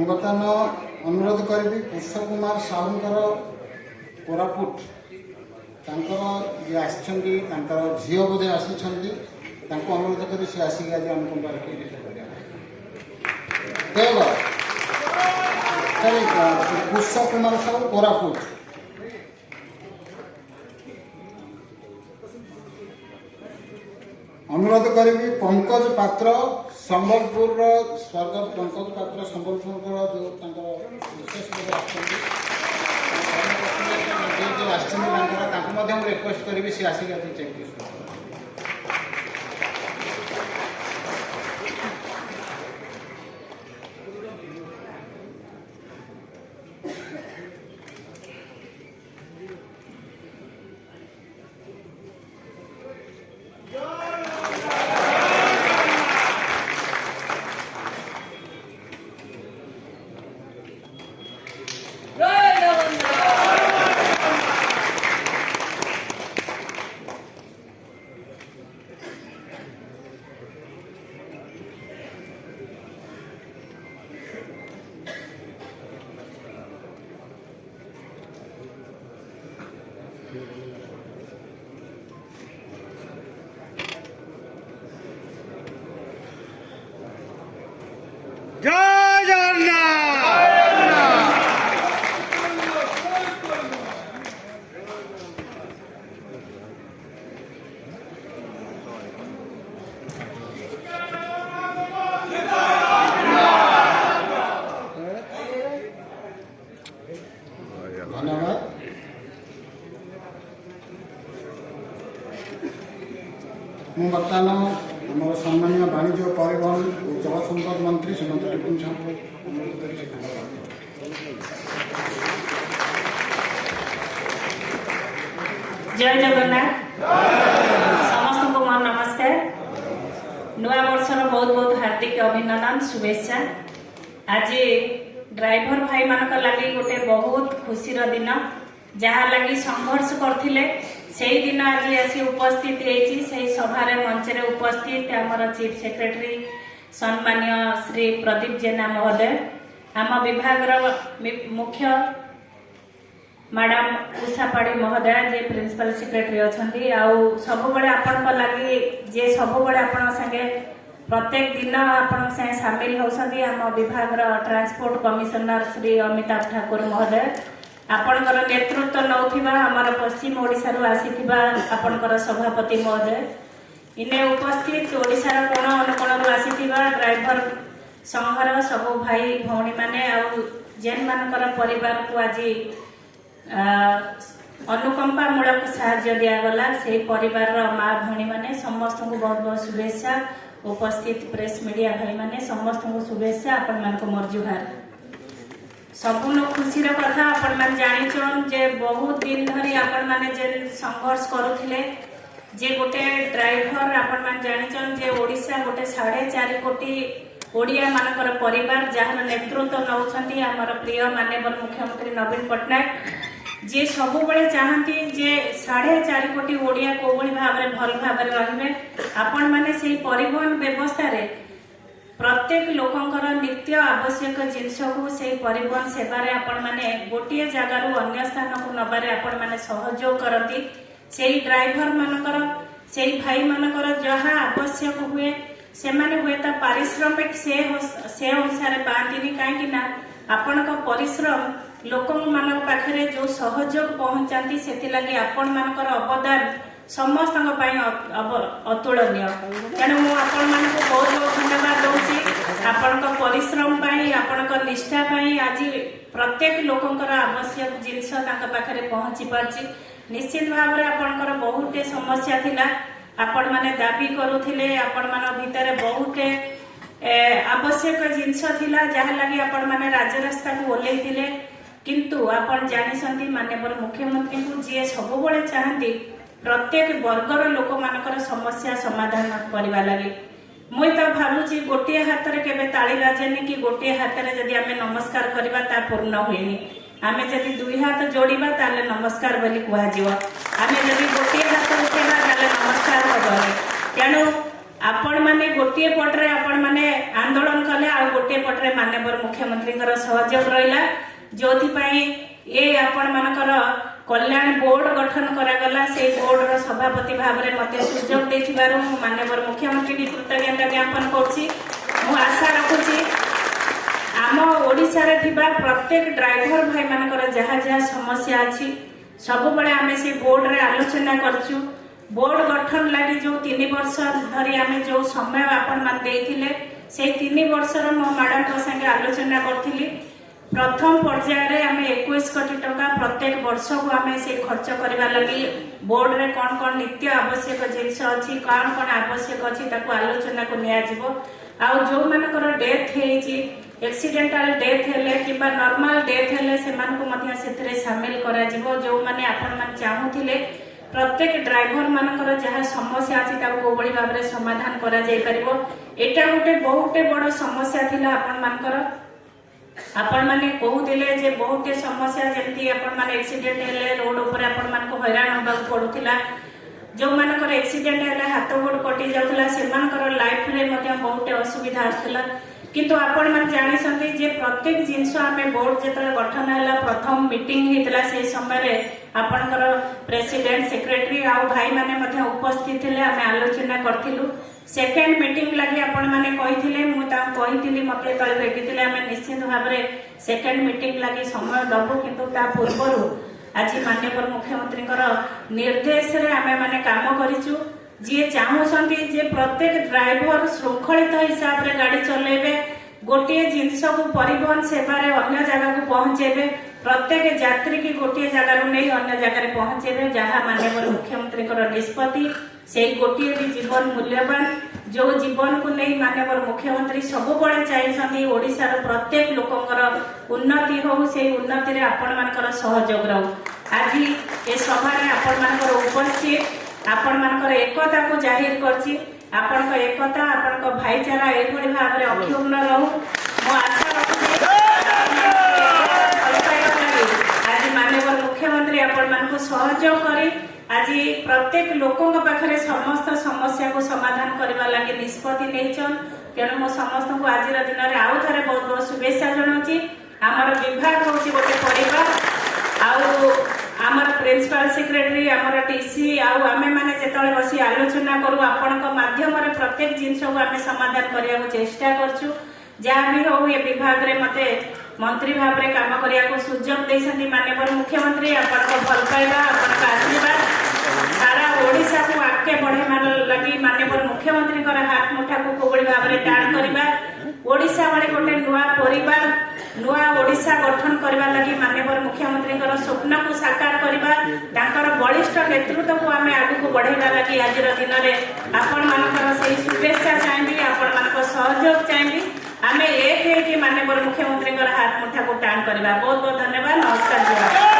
बर्तमान अनुरोध करी पुष्प कुमार साहूंकर कोरापुट झी बोधे आसी अनुरोध कर सी आसिक आज आम पुष्प कुमार साहू कोरापुट अनुरोध करी पंकज पात्र संबलपुर स्वर्गत पंकज पात्र संबलपुर जो विशेष रिक्वेस्ट करी सी आसिक चेक जय जगन्नाथ। धन्यवाद। ମୁଁ ବର୍ତ୍ତମାନ ଆମର ସମ୍ମାନୀୟ ବାଣିଜ୍ୟ ପରିବହନ ଓ ଜଳସମ୍ପଦ ମନ୍ତ୍ରୀ ଶ୍ରୀମତୀ ଟିପୁନ୍ ସାହୁଙ୍କୁ ଅନୁରୋଧ କରି जय जगन्नाथ समस्त को मोर नमस्कार। नुआ वर्षर बहुत बहुत हार्दिक अभिनंदन शुभेच्छा। आज ड्राइवर भाई मानक लगी गोटे बहुत खुशी दिन जहाँ लगी संघर्ष करथिले सेही दिन आज आसी उपस्थित होती सभार मंच रे उपस्थित आमर चीफ सेक्रेटरी सम्मान्य श्री प्रदीप जेना महोदय आम विभाग मुख्य मैडम उषा पाड़ी महोदय जे प्रिंसिपल सेक्रेटरी अच्छा सब आपण लगी जे सब आपण संगे प्रत्येक दिन आपण संगे सामिल होती आम विभाग ट्रांसपोर्ट कमिशनर श्री अमिताभ ठाकुर महोदय आपणकर नेतृत्व नौथिबा आमर पश्चिम ओडिशा आसीथिबा आपणकर सभापति महोदय इने उपस्थित ओडिशार कोण अनुकोणरू आसीथिबा ड्राइवर संघर सब भाई भौणी माने आ जेन मानकर परिवार को आज अनुकंपा मूलक साहाय्य दिगला से परिवार माँ भौणी माने समस्त को बहुत बहुत शुभेच्छा। उपस्थित प्रेस मीडिया भाई माने समस्त को शुभेच्छा। आपण मान को मोर जुहार। सबुन खुशी कथा आपण मान जानिछन जे बहुत दिन धरी आपण माने जे संघर्ष करुथिले जे गोटे ड्राइवर आपण मान जानिछन जे ओडिशा गोटे 4.5 कोटी ओडिया मानकर परिवार जहार नेतृत्व नौछंती आमर प्रिय माननीय मुख्यमंत्री नवीन पट्टनायक जे सब बड़े चाहती जे 4.5 कोटी ओडिया को भाव में भल भाव रही आपण माने से परिवहन व्यवस्था रे प्रत्येक लोकंकर नित्य आवश्यक जिनस को से परिवहन सेवारे आपण माने गोटे जगार अन्य स्थान को नबारे आपण माने सहयोग करती से ड्राइवर मानकर से भाई मानकर जहाँ आवश्यक हुए से माने हुए ता पारिश्रमिक से अनुसार पाती कहीं आपण परिश्रम लोक मान पाखे जो सहयोग पहुंचाती से आपण मानकर अवदान समस्त अतुलनीय। तेणु मुझे आपण मानक बहुत बहुत धन्यवाद दूसरी आपण परिश्रम आपण निष्ठा आज प्रत्येक लोकंर आवश्यक जिनस पाखे पहुंची पार्ची। निश्चित भाव में आपणकर बहुत समस्या थिला आपण माने दाबी करुथिले आपण मान भितर बहुत आवश्यक जिनस थिला जहा लगी आपण माने राजरास्ता को ओल्लैथिले किंतु आपण जानिसंती माननीय मुख्यमंत्री को जी सबुबले चाहती प्रत्येक वर्गर लोक मानकर समस्या समाधान करने लगे। मुई तो भावुची गोटे हाथ में केवे ताली बाजेनी कि गोटे हाथ में जदि आमे नमस्कार करबा ता पूर्ण होइनी। आमे जदि दुई हाथ जोड़िबा ताले नमस्कार बोली कुहा जिवो। आमे जदि गोटे हाथ उठेबा ताले नमस्कार होबनी। तेणु आपण माने गोटे पटरे आपण माने आंदोलन कले आ गोटे पटरे माननीय मुख्यमंत्री सहयोग रहिला जोथि पई ए आपण मानकर कल्याण बोर्ड गठन करागला। से बोर्ड रो सभापति भाव में मते सुजोग देथिबारु माननीय मुख्यमंत्री की कृतज्ञता ज्ञापन करछि। मु आशा रखुछि आम ओडिशा रे थिबा प्रत्येक ड्राइवर भाई मानकर जहा जहा समस्या अछि सब बळे आमे से बोर्ड रे आलोचना करछु। बोर्ड गठन लागि जो 3 वर्ष धरि आमे जो समय आपण मान देथिले से 3 वर्ष रो मो मैडम को संगे आलोचना करथिली। प्रथम पर्यायर आम 21 कोटी टका प्रत्येक वर्ष को आम से खर्च करने लगी बोर्ड रे कौन कौन नित्य आवश्यक जिनस अच्छी कौन कौन आवश्यक अच्छी आलोचना को नियाजिबो। आउ जो मानकर डेथ हेची एक्सीडेंटल डेथ हेले किबा नॉर्मल डेथ हेले से मान को मध्य सेतरे शामिल करा जिवो। जो माने आपण मान चाहुथिले प्रत्येक ड्राइवर मानकर जहाँ समस्या अछि ताको कोबळी भाबरे समाधान करा जाय परिबो। एटा गोटे बहुत बड़ समस्या थिला आपण मानकर आपण माने कहूतिले जे बहुत समस्या जमती आपण माने एक्सीडेंट हेले रोड ऊपर आपण मान को हैरान होबा पडुथिला। जो मानकर एक्सीडेंट हेले हाथ गोड़ कटि जाउथला से मानकर लाइफ रे मध्ये बहुत असुविधा आथला। किंतु आपण मान जानि संती जे प्रत्येक जिंस आमे बोर्ड जेतले गठन हैला प्रथम मीटिंग हेतला से समय रे आपनकर प्रेसिडेंट सेक्रेटरी आ भाई माने मध्ये उपस्थित थिले आमे आलोचना करथिलु। सेकेंड मीटिंग लगी आपण माने कहिथिले मु ता कहिथिली मते तळे भेटिथिले आमे निश्चित भाव रे सेकेंड मीटिंग लगी समय दबो। किंतु ता पूर्वरु आज माननीय मुख्यमंत्री निर्देश रे आमे माने काम करिचु। जी चाहूसंती जे प्रत्येक ड्राइवर श्रृंखलित हिसाब रे गाड़ी चलेबे गोटे जिनस को परिवहन सेवा रे अन्य जगह को पहुंचेबे प्रत्येक यात्री की गोटे जगह नहीं अन्य जगह पहुंचेबे जहाँ माननीय मुख्यमंत्री निष्पत्ति से गोटे भी जीवन मूल्यवान जो जीवन को नहीं माननीय मुख्यमंत्री सबुबले चाहिए ओडिशार प्रत्येक लोकंकर उन्नति हो से उन्नति रे आपण मानकर सहयोग रहू। आज ए सभा रे आपण मानकर उपस्थित आपण मानकर एकता को जाहिर करछि। आपण को एकता आपण को भाईचारा एभली भाव रे अक्षुण्ण रहू। मो आशा रखुछि आज माननीय मुख्यमंत्री आपण मानक सहयोग करी आज प्रत्येक लोकों पाखे समस्त समस्या को समाधान करने लगे निष्पत्ति नहीं। तेणु मो समस्त को आज दिन में आउ थे बहुत बहुत शुभेच्छा जनाऊँगी। आमर विभाग हूँ गोटे परिवार आमर प्रिंसिपल सेक्रेटरी आमर टीसी आमे माने जेतले बसी आलोचना करू आपण माध्यम प्रत्येक जिनस को आमे समाधान करने को चेष्टा करछु। जहाँ भी हो ये विभाग रे मते मंत्री भाव में काम करने को सुजोग देइछन्ती माननीय मुख्यमंत्री। आपण भल पाइबा आपण आशीर्वाद सारा ओडिशा को आगे बढ़े लगी माननीय मुख्यमंत्री हाथ मुठा को कोबड़ी भाव में टाण करबा ओडिशा वाले गोटे नुआ परिवार नुआ ओडिशा गठन करबा लगी माननीय मुख्यमंत्री स्वप्न को साकार करबा तांकर बलिष्ठ नेतृत्व को आमे आगु को बढ़ेबा लगी आज दिन में आपण मानकर से शुभेच्छा चाहिए आपण मानकर सहयोग चाहिए। आमे एक माननीय मुख्यमंत्री हाथ मुठा को टाण करबा। बहुत बहुत धन्यवाद। नमस्कार।